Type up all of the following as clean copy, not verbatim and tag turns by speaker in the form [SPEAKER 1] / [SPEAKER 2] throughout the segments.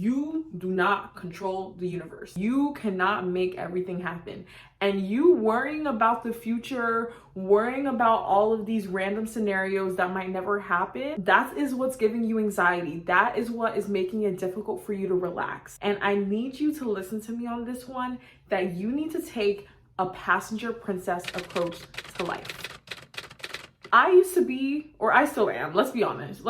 [SPEAKER 1] You do not control the universe. You cannot make everything happen. And you worrying about the future, worrying about all of these random scenarios that might never happen, that is what's giving you anxiety. That is what is making it difficult for you to relax. And I need you to listen to me on this one, that you need to take a passenger princess approach to life. I used to be, or I still am, let's be honest.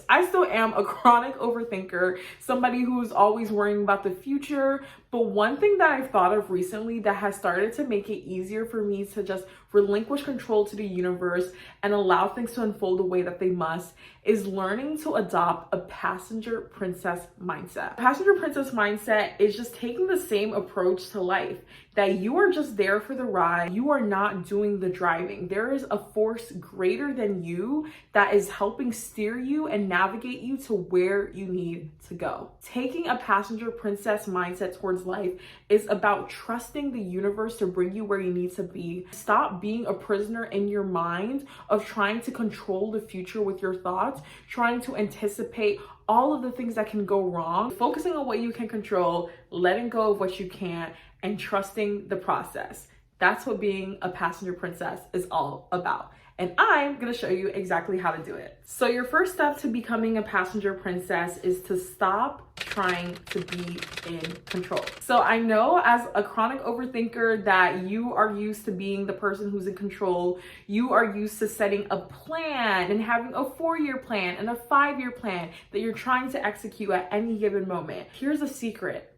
[SPEAKER 1] I still am a chronic overthinker, somebody who's always worrying about the future. But one thing that I've thought of recently that has started to make it easier for me to just relinquish control to the universe and allow things to unfold the way that they must is learning to adopt a passenger princess mindset. Passenger princess mindset is just taking the same approach to life, that you are just there for the ride. You are not doing the driving. There is a force greater than you that is helping steer you and navigate you to where you need to go. Taking a passenger princess mindset towards life is about trusting the universe to bring you where you need to be. Stop being a prisoner in your mind of trying to control the future with your thoughts, trying to anticipate all of the things that can go wrong, focusing on what you can control, letting go of what you can't, and trusting the process. That's what being a passenger princess is all about. And I'm gonna show you exactly how to do it. So your first step to becoming a passenger princess is to stop trying to be in control. So I know as a chronic overthinker that you are used to being the person who's in control. You are used to setting a plan and having a 4-year plan and a 5-year plan that you're trying to execute at any given moment. Here's a secret.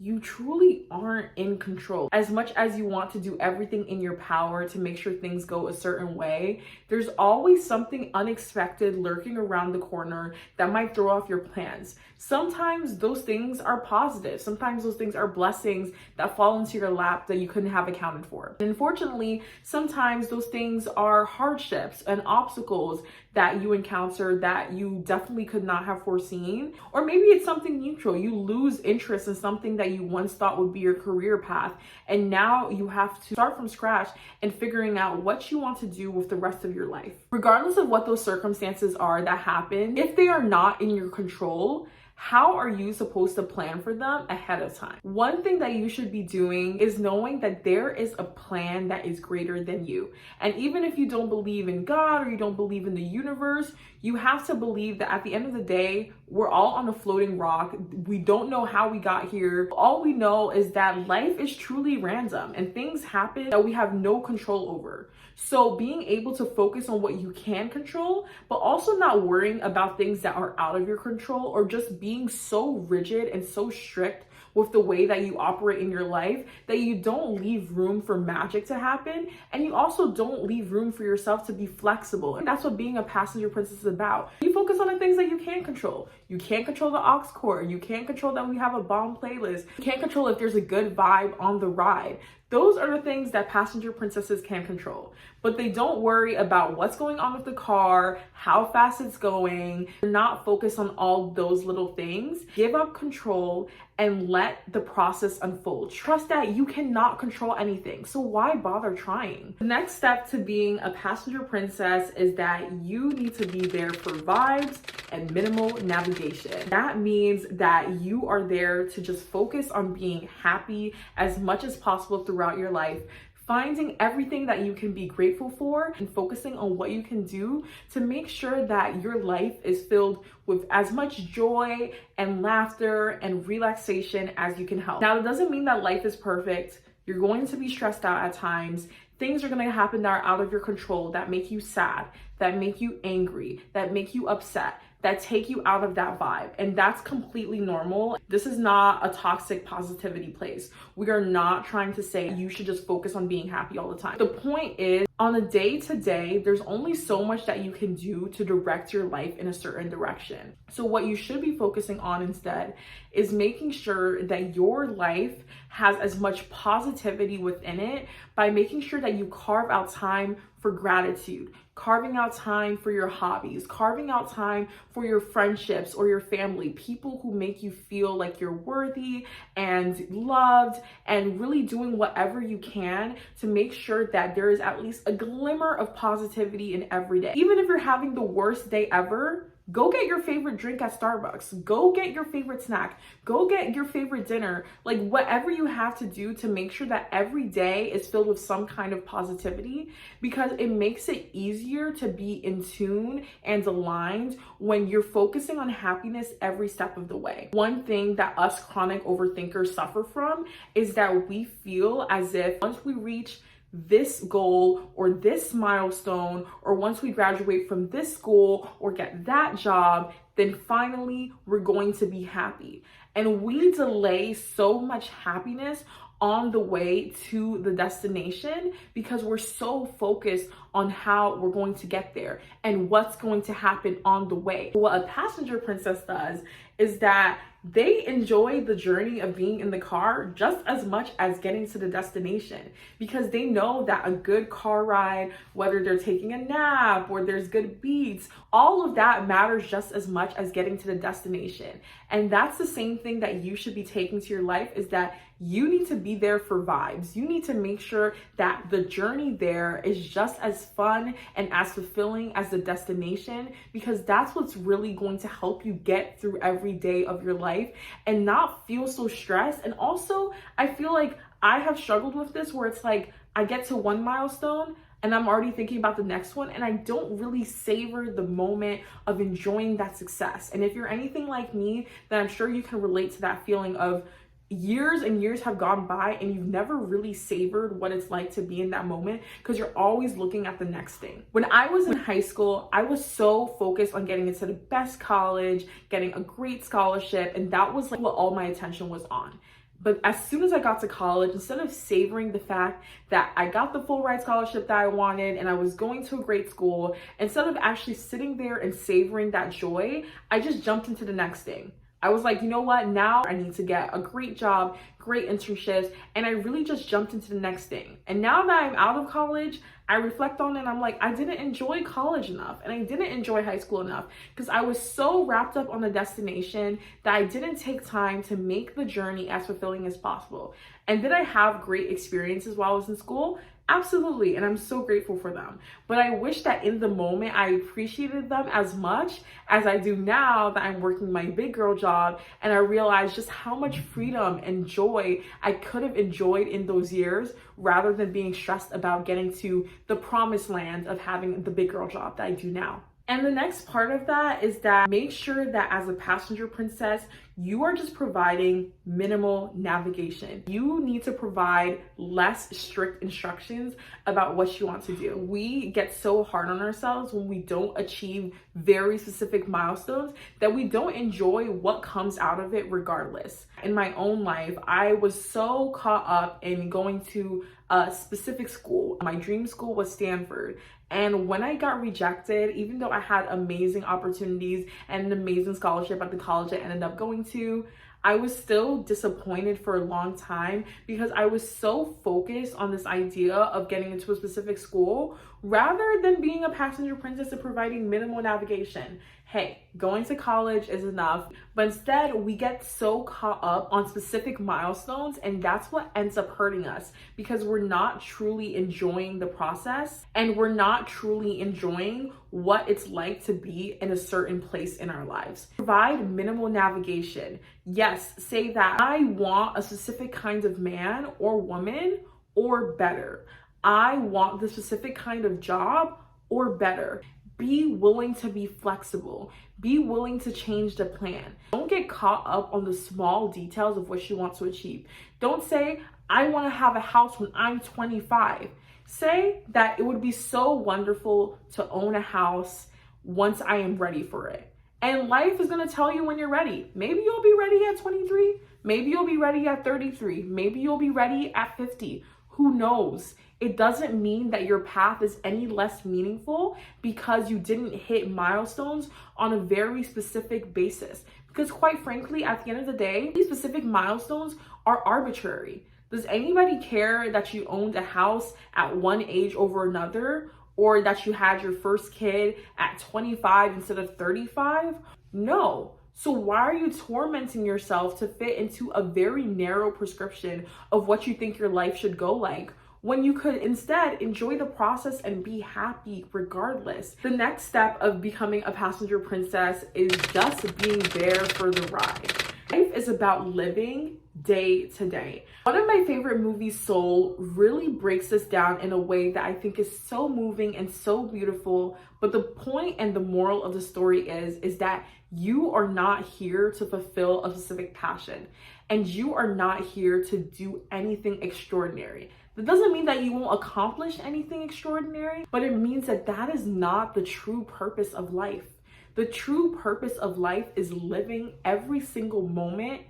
[SPEAKER 1] You truly aren't in control. As much as you want to do everything in your power to make sure things go a certain way, there's always something unexpected lurking around the corner that might throw off your plans. Sometimes those things are positive. Sometimes those things are blessings that fall into your lap that you couldn't have accounted for. And unfortunately, sometimes those things are hardships and obstacles that you encounter that you definitely could not have foreseen. Or maybe it's something neutral. You lose interest in something that you once thought would be your career path, and now you have to start from scratch and figuring out what you want to do with the rest of your life. Regardless of what those circumstances are that happen, if they are not in your control, how are you supposed to plan for them ahead of time? One thing that you should be doing is knowing that there is a plan that is greater than you. And even if you don't believe in God or you don't believe in the universe, you have to believe that at the end of the day, we're all on a floating rock. We don't know how we got here. All we know is that life is truly random and things happen that we have no control over. So being able to focus on what you can control, but also not worrying about things that are out of your control, or just being so rigid and so strict with the way that you operate in your life that you don't leave room for magic to happen, and you also don't leave room for yourself to be flexible. And that's what being a passenger princess is about. You focus on the things that you can control. You can't control the aux cord. You can't control that we have a bomb playlist. You can't control if there's a good vibe on the ride. Those are the things that passenger princesses can control, but they don't worry about what's going on with the car, how fast it's going. They're not focused on all those little things. Give up control and let the process unfold. Trust that you cannot control anything, so why bother trying? The next step to being a passenger princess is that you need to be there for vibes and minimal navigation. That means that you are there to just focus on being happy as much as possible throughout your life, finding everything that you can be grateful for and focusing on what you can do to make sure that your life is filled with as much joy and laughter and relaxation as you can help. Now, it doesn't mean that life is perfect. You're going to be stressed out at times. Things are going to happen that are out of your control, that make you sad, that make you angry, that make you upset, that take you out of that vibe. And that's completely normal. This is not a toxic positivity place. We are not trying to say you should just focus on being happy all the time. The point is, on a day-to-day, there's only so much that you can do to direct your life in a certain direction. So what you should be focusing on instead is making sure that your life has as much positivity within it by making sure that you carve out time for gratitude, carving out time for your hobbies, carving out time for your friendships or your family, people who make you feel like you're worthy and loved, and really doing whatever you can to make sure that there is at least a glimmer of positivity in every day. Even if you're having the worst day ever, Go get your favorite drink at Starbucks. Go get your favorite snack. Go get your favorite dinner. Like whatever you have to do to make sure that every day is filled with some kind of positivity, because it makes it easier to be in tune and aligned when you're focusing on happiness every step of the way. One thing that us chronic overthinkers suffer from is that we feel as if once we reach this goal or this milestone, or once we graduate from this school or get that job, then finally we're going to be happy. And we delay so much happiness on the way to the destination because we're so focused on how we're going to get there and what's going to happen on the way. What a passenger princess does is that they enjoy the journey of being in the car just as much as getting to the destination, because they know that a good car ride, whether they're taking a nap or there's good beats, all of that matters just as much as getting to the destination. And that's the same thing that you should be taking to your life, is that you need to be there for vibes. You need to make sure that the journey there is just as fun and as fulfilling as the destination, because that's what's really going to help you get through every day of your life and not feel so stressed. And also, I feel like I have struggled with this where it's like I get to one milestone and I'm already thinking about the next one, and I don't really savor the moment of enjoying that success. And if you're anything like me, then I'm sure you can relate to that feeling of years and years have gone by and you've never really savored what it's like to be in that moment because you're always looking at the next thing. When I was in high school, I was so focused on getting into the best college, getting a great scholarship, and that was like what all my attention was on. But as soon as I got to college, instead of savoring the fact that I got the full ride scholarship that I wanted and I was going to a great school, instead of actually sitting there and savoring that joy, I just jumped into the next thing. I was like, you know what? Now I need to get a great job, great internships, and I really just jumped into the next thing. And now that I'm out of college, I reflect on it and I'm like, I didn't enjoy college enough and I didn't enjoy high school enough because I was so wrapped up on the destination that I didn't take time to make the journey as fulfilling as possible. And did I have great experiences while I was in school? Absolutely, and I'm so grateful for them. But I wish that in the moment I appreciated them as much as I do now that I'm working my big girl job, and I realize just how much freedom and joy I could have enjoyed in those years rather than being stressed about getting to the promised land of having the big girl job that I do now. And the next part of that is that make sure that as a passenger princess, you are just providing minimal navigation. You need to provide less strict instructions about what you want to do. We get so hard on ourselves when we don't achieve very specific milestones that we don't enjoy what comes out of it regardless. In my own life, I was so caught up in going to a specific school. My dream school was Stanford. And when I got rejected, even though I had amazing opportunities and an amazing scholarship at the college I ended up going to, I was still disappointed for a long time because I was so focused on this idea of getting into a specific school rather than being a passenger princess and providing minimal navigation. Hey, going to college is enough, but instead we get so caught up on specific milestones, and that's what ends up hurting us because we're not truly enjoying the process and we're not truly enjoying what it's like to be in a certain place in our lives. Provide minimal navigation. Yes, say that I want a specific kind of man or woman or better. I want the specific kind of job or better. Be willing to be flexible. Be willing to change the plan. Don't get caught up on the small details of what you want to achieve. Don't say, I want to have a house when I'm 25. Say that it would be so wonderful to own a house once I am ready for it. And life is going to tell you when you're ready. Maybe you'll be ready at 23. Maybe you'll be ready at 33. Maybe you'll be ready at 50. Who knows? It doesn't mean that your path is any less meaningful because you didn't hit milestones on a very specific basis. Because quite frankly, at the end of the day, these specific milestones are arbitrary. Does anybody care that you owned a house at one age over another, or that you had your first kid at 25 instead of 35? No. So why are you tormenting yourself to fit into a very narrow prescription of what you think your life should go like, when you could instead enjoy the process and be happy regardless. The next step of becoming a passenger princess is just being there for the ride. Life is about living day to day. One of my favorite movies, Soul, really breaks this down in a way that I think is so moving and so beautiful. But the point and the moral of the story is that you are not here to fulfill a specific passion, and you are not here to do anything extraordinary. That doesn't mean that you won't accomplish anything extraordinary, but it means that that is not the true purpose of life. The true purpose of life is living every single moment.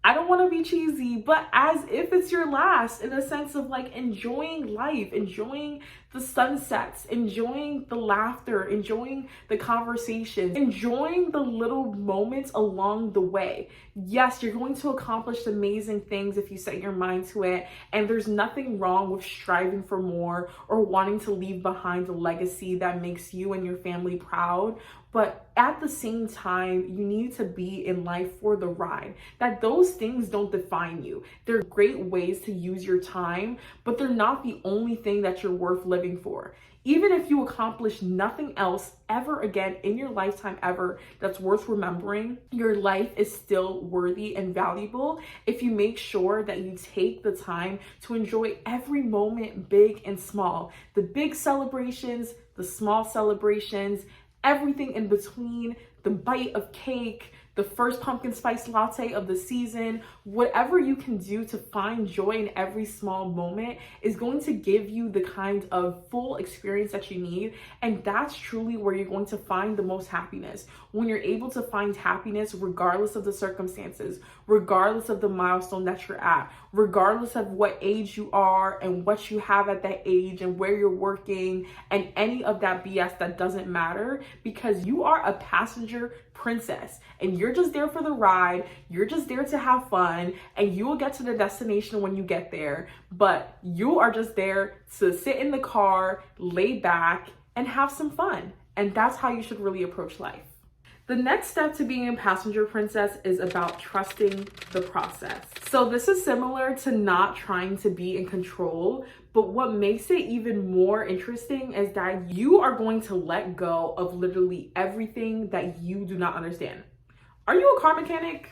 [SPEAKER 1] I don't want to be cheesy, but as if it's your last, in a sense of like enjoying life, enjoying the sunsets, enjoying the laughter, enjoying the conversations, enjoying the little moments along the way. Yes, you're going to accomplish amazing things if you set your mind to it, and there's nothing wrong with striving for more or wanting to leave behind a legacy that makes you and your family proud. But at the same time, you need to be in life for the ride. That those things don't define you. They're great ways to use your time, but they're not the only thing that you're worth living for. Even if you accomplish nothing else ever again in your lifetime ever that's worth remembering, your life is still worthy and valuable if you make sure that you take the time to enjoy every moment, big and small. The big celebrations, the small celebrations, everything in between, the bite of cake, the first pumpkin spice latte of the season, whatever you can do to find joy in every small moment is going to give you the kind of full experience that you need. And that's truly where you're going to find the most happiness. When you're able to find happiness regardless of the circumstances, regardless of the milestone that you're at, regardless of what age you are and what you have at that age and where you're working and any of that BS that doesn't matter, because you are a passenger princess and you're just there for the ride. You're just there to have fun, and you will get to the destination when you get there, but you are just there to sit in the car, lay back, and have some fun. And that's how you should really approach life. The next step to being a passenger princess is about trusting the process. So this is similar to not trying to be in control, but what makes it even more interesting is that you are going to let go of literally everything that you do not understand. Are you a car mechanic?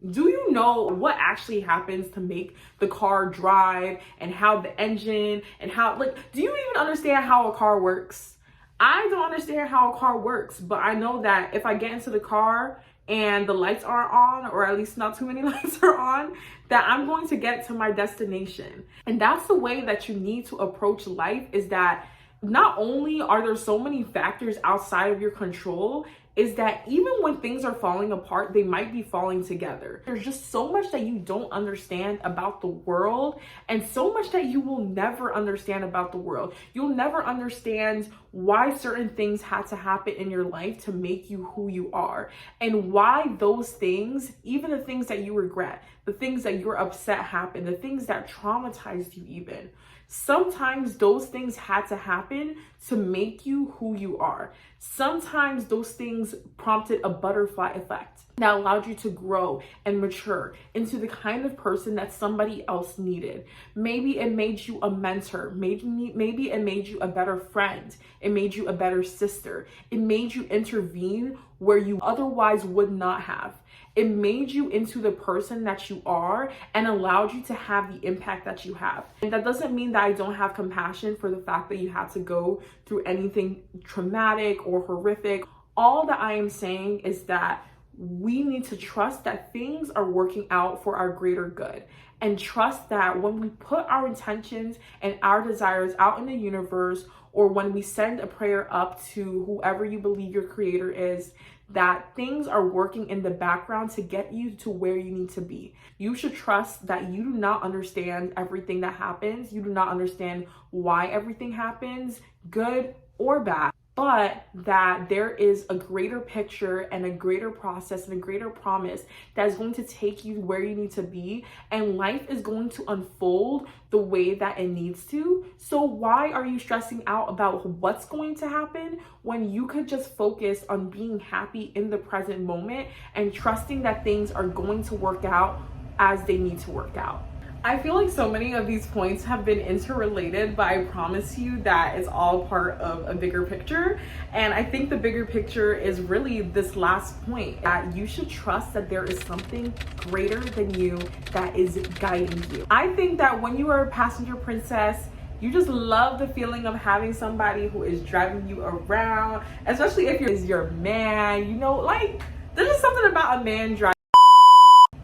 [SPEAKER 1] Do you know what actually happens to make the car drive and how the engine and how, do you even understand how a car works? I don't understand how a car works, but I know that if I get into the car and the lights aren't on, or at least not too many lights are on, that I'm going to get to my destination. And that's the way that you need to approach life, is that not only are there so many factors outside of your control, is that even when things are falling apart, they might be falling together. There's just so much that you don't understand about the world, and so much that you will never understand about the world. You'll never understand why certain things had to happen in your life to make you who you are, and why those things, even the things that you regret, the things that you're upset happened, the things that traumatized you even. Sometimes those things had to happen to make you who you are. Sometimes those things prompted a butterfly effect that allowed you to grow and mature into the kind of person that somebody else needed. Maybe it made you a mentor. Maybe it made you a better friend. It made you a better sister. It made you intervene where you otherwise would not have. It made you into the person that you are and allowed you to have the impact that you have. And that doesn't mean that I don't have compassion for the fact that you had to go through anything traumatic or horrific. All that I am saying is that we need to trust that things are working out for our greater good, and trust that when we put our intentions and our desires out in the universe, or when we send a prayer up to whoever you believe your creator is, that things are working in the background to get you to where you need to be. You should trust that you do not understand everything that happens. You do not understand why everything happens, good or bad, but that there is a greater picture and a greater process and a greater promise that is going to take you where you need to be, and life is going to unfold the way that it needs to. So why are you stressing out about what's going to happen when you could just focus on being happy in the present moment and trusting that things are going to work out as they need to work out? I feel like so many of these points have been interrelated, but I promise you that it's all part of a bigger picture. And I think the bigger picture is really this last point, that you should trust that there is something greater than you that is guiding you. I think that when you are a passenger princess, you just love the feeling of having somebody who is driving you around, especially if you're your man, you know, like there's just something about a man driving.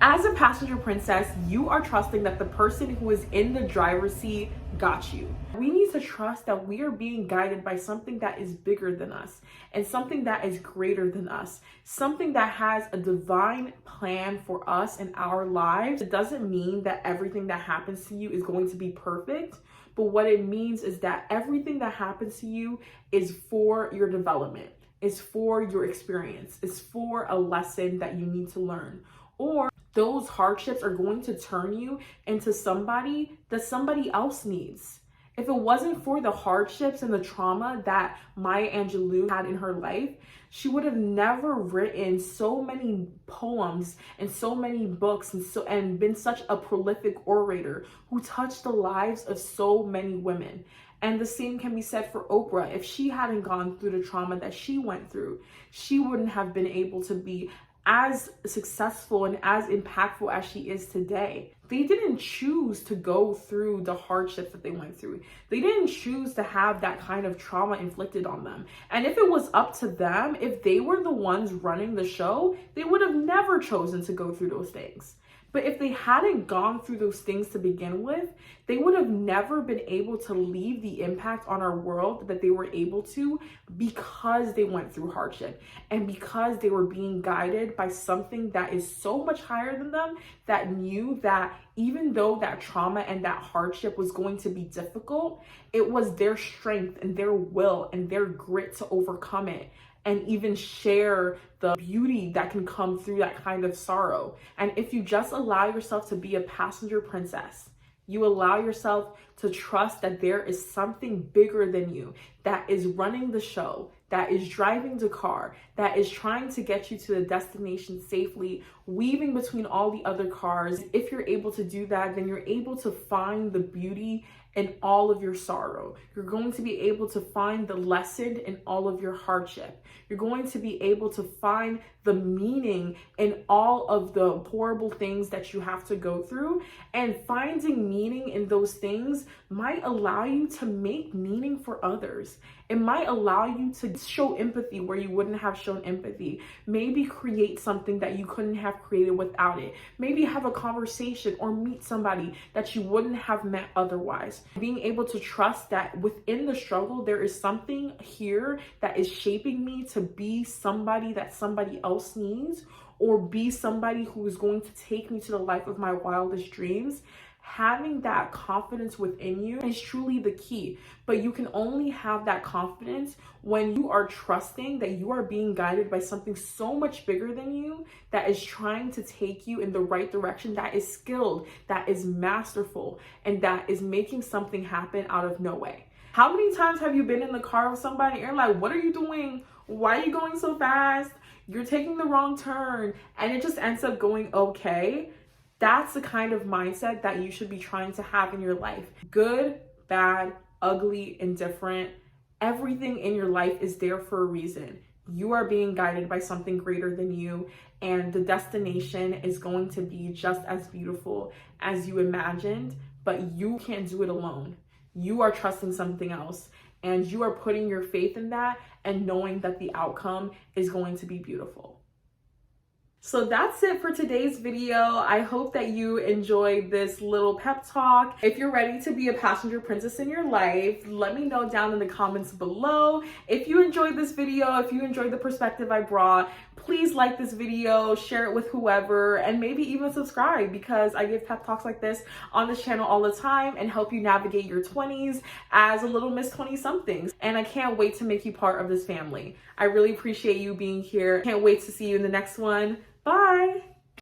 [SPEAKER 1] As a passenger princess, you are trusting that the person who is in the driver's seat got you. We need to trust that we are being guided by something that is bigger than us and something that is greater than us, something that has a divine plan for us in our lives. It doesn't mean that everything that happens to you is going to be perfect, but what it means is that everything that happens to you is for your development, is for your experience, is for a lesson that you need to learn. Or those hardships are going to turn you into somebody that somebody else needs. If it wasn't for the hardships and the trauma that Maya Angelou had in her life, she would have never written so many poems and so many books and been such a prolific orator who touched the lives of so many women. And the same can be said for Oprah. If she hadn't gone through the trauma that she went through, she wouldn't have been able to be as successful and as impactful as she is today. They didn't choose to go through the hardships that they went through. They didn't choose to have that kind of trauma inflicted on them. And if it was up to them, if they were the ones running the show, they would have never chosen to go through those things. But if they hadn't gone through those things to begin with, they would have never been able to leave the impact on our world that they were able to, because they went through hardship and because they were being guided by something that is so much higher than them, that knew that even though that trauma and that hardship was going to be difficult, it was their strength and their will and their grit to overcome it and even share the beauty that can come through that kind of sorrow. And if you just allow yourself to be a passenger princess, you allow yourself to trust that there is something bigger than you that is running the show, that is driving the car, that is trying to get you to the destination safely, weaving between all the other cars. If you're able to do that, then you're able to find the beauty in all of your sorrow. You're going to be able to find the lesson in all of your hardship. You're going to be able to find the meaning in all of the horrible things that you have to go through. And finding meaning in those things might allow you to make meaning for others. It might allow you to show empathy where you wouldn't have shown empathy. Maybe create something that you couldn't have created without it. Maybe have a conversation or meet somebody that you wouldn't have met otherwise. Being able to trust that within the struggle, there is something here that is shaping me to be somebody that somebody else needs, or be somebody who is going to take me to the life of my wildest dreams. Having that confidence within you is truly the key. But you can only have that confidence when you are trusting that you are being guided by something so much bigger than you, that is trying to take you in the right direction, that is skilled, that is masterful, and that is making something happen out of no way. How many times have you been in the car with somebody and you're like, what are you doing? Why are you going so fast? You're taking the wrong turn. And it just ends up going okay. That's the kind of mindset that you should be trying to have in your life. Good, bad, ugly, indifferent. Everything in your life is there for a reason. You are being guided by something greater than you, and the destination is going to be just as beautiful as you imagined, but you can't do it alone. You are trusting something else, and you are putting your faith in that and knowing that the outcome is going to be beautiful. So that's it for today's video. I hope that you enjoyed this little pep talk. If you're ready to be a passenger princess in your life, let me know down in the comments below. If you enjoyed this video, if you enjoyed the perspective I brought, please like this video, share it with whoever, and maybe even subscribe, because I give pep talks like this on this channel all the time and help you navigate your 20s as a little Miss 20-somethings. And I can't wait to make you part of this family. I really appreciate you being here. Can't wait to see you in the next one. Bye.